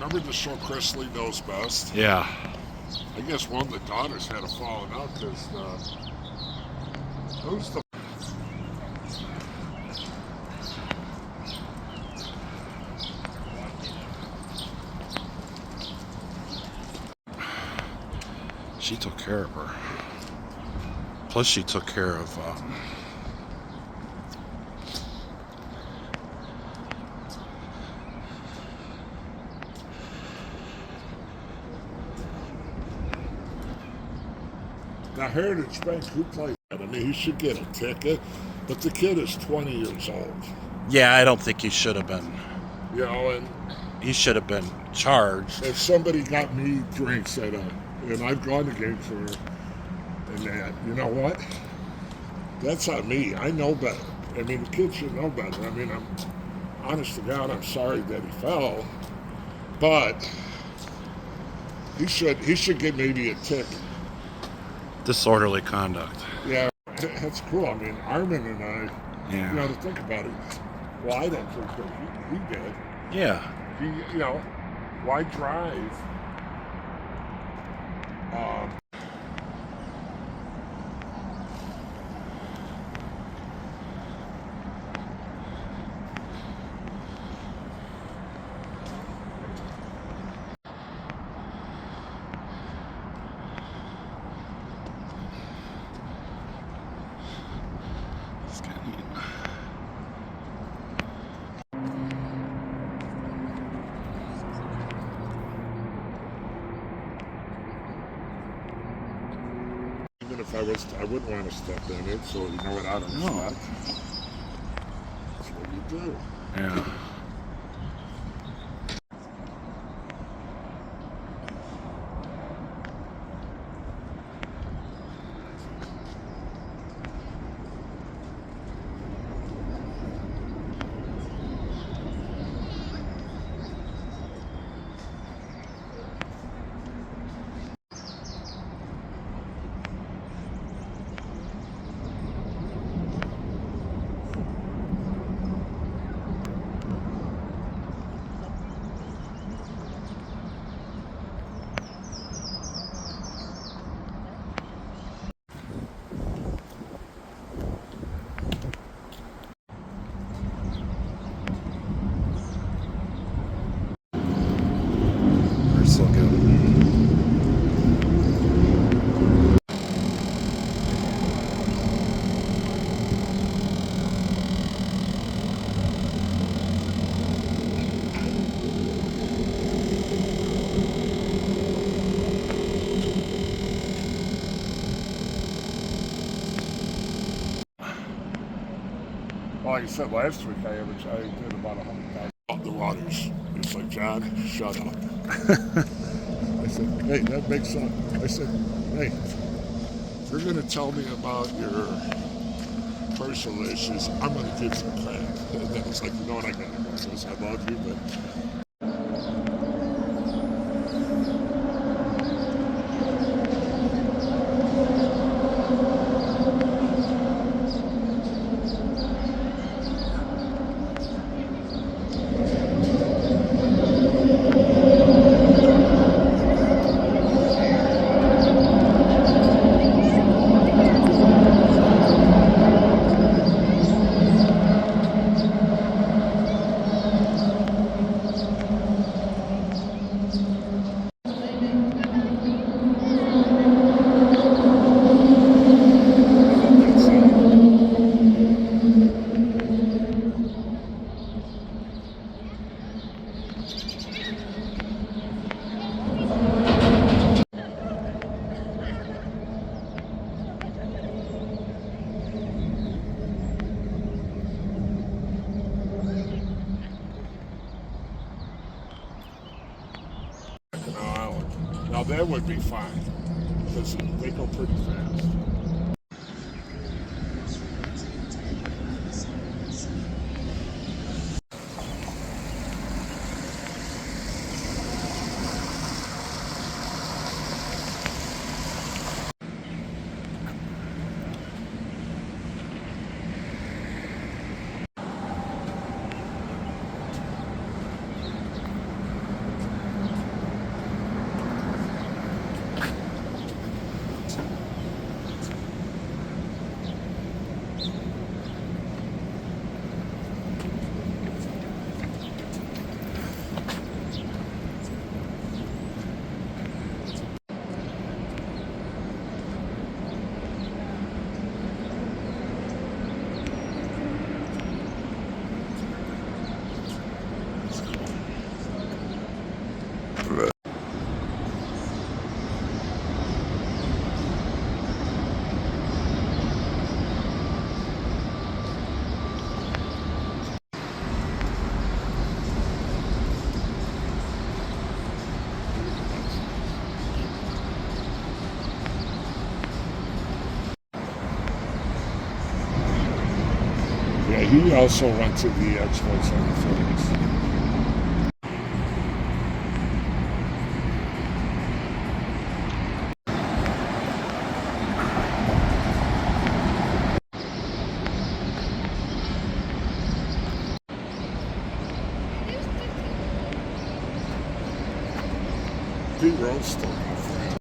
Remember the show Chrisley Knows Best? Yeah. I guess one of the daughters had a falling out because who's the She took care of her. Plus, she took care of. Now, Heritage Bank, who played that? I mean, he should get a ticket, but the kid is 20 years old. Yeah, I don't think he should have been. You know, and He should have been charged. if somebody got me drinks at and I've gone to games for, and that, you know what? That's on me. I know better. I mean, the kid should know better. I mean, I'm honest to God, I'm sorry that he fell, but he should get maybe a ticket. Disorderly conduct. Yeah, that's cool. I mean, Armin and I, Yeah. you know, to think about it. Well, I don't think that he did. Yeah. He, you know, why drive? Even if I wouldn't want to step in it, so you know what, out of respect. That's what you do. Yeah. We're so good. Like I said last week, I did about 100,000. The waters. It's like, John, shut up. I said, hey, that makes sense. I said, hey, if you're going to tell me about your personal issues, I'm going to give you credit. And then it's like, you know what, I got to go. Because I love you, but now that would be fine. Because they go pretty fast. Yeah, he also rented the Expos and the Phillies. Pete Rose story.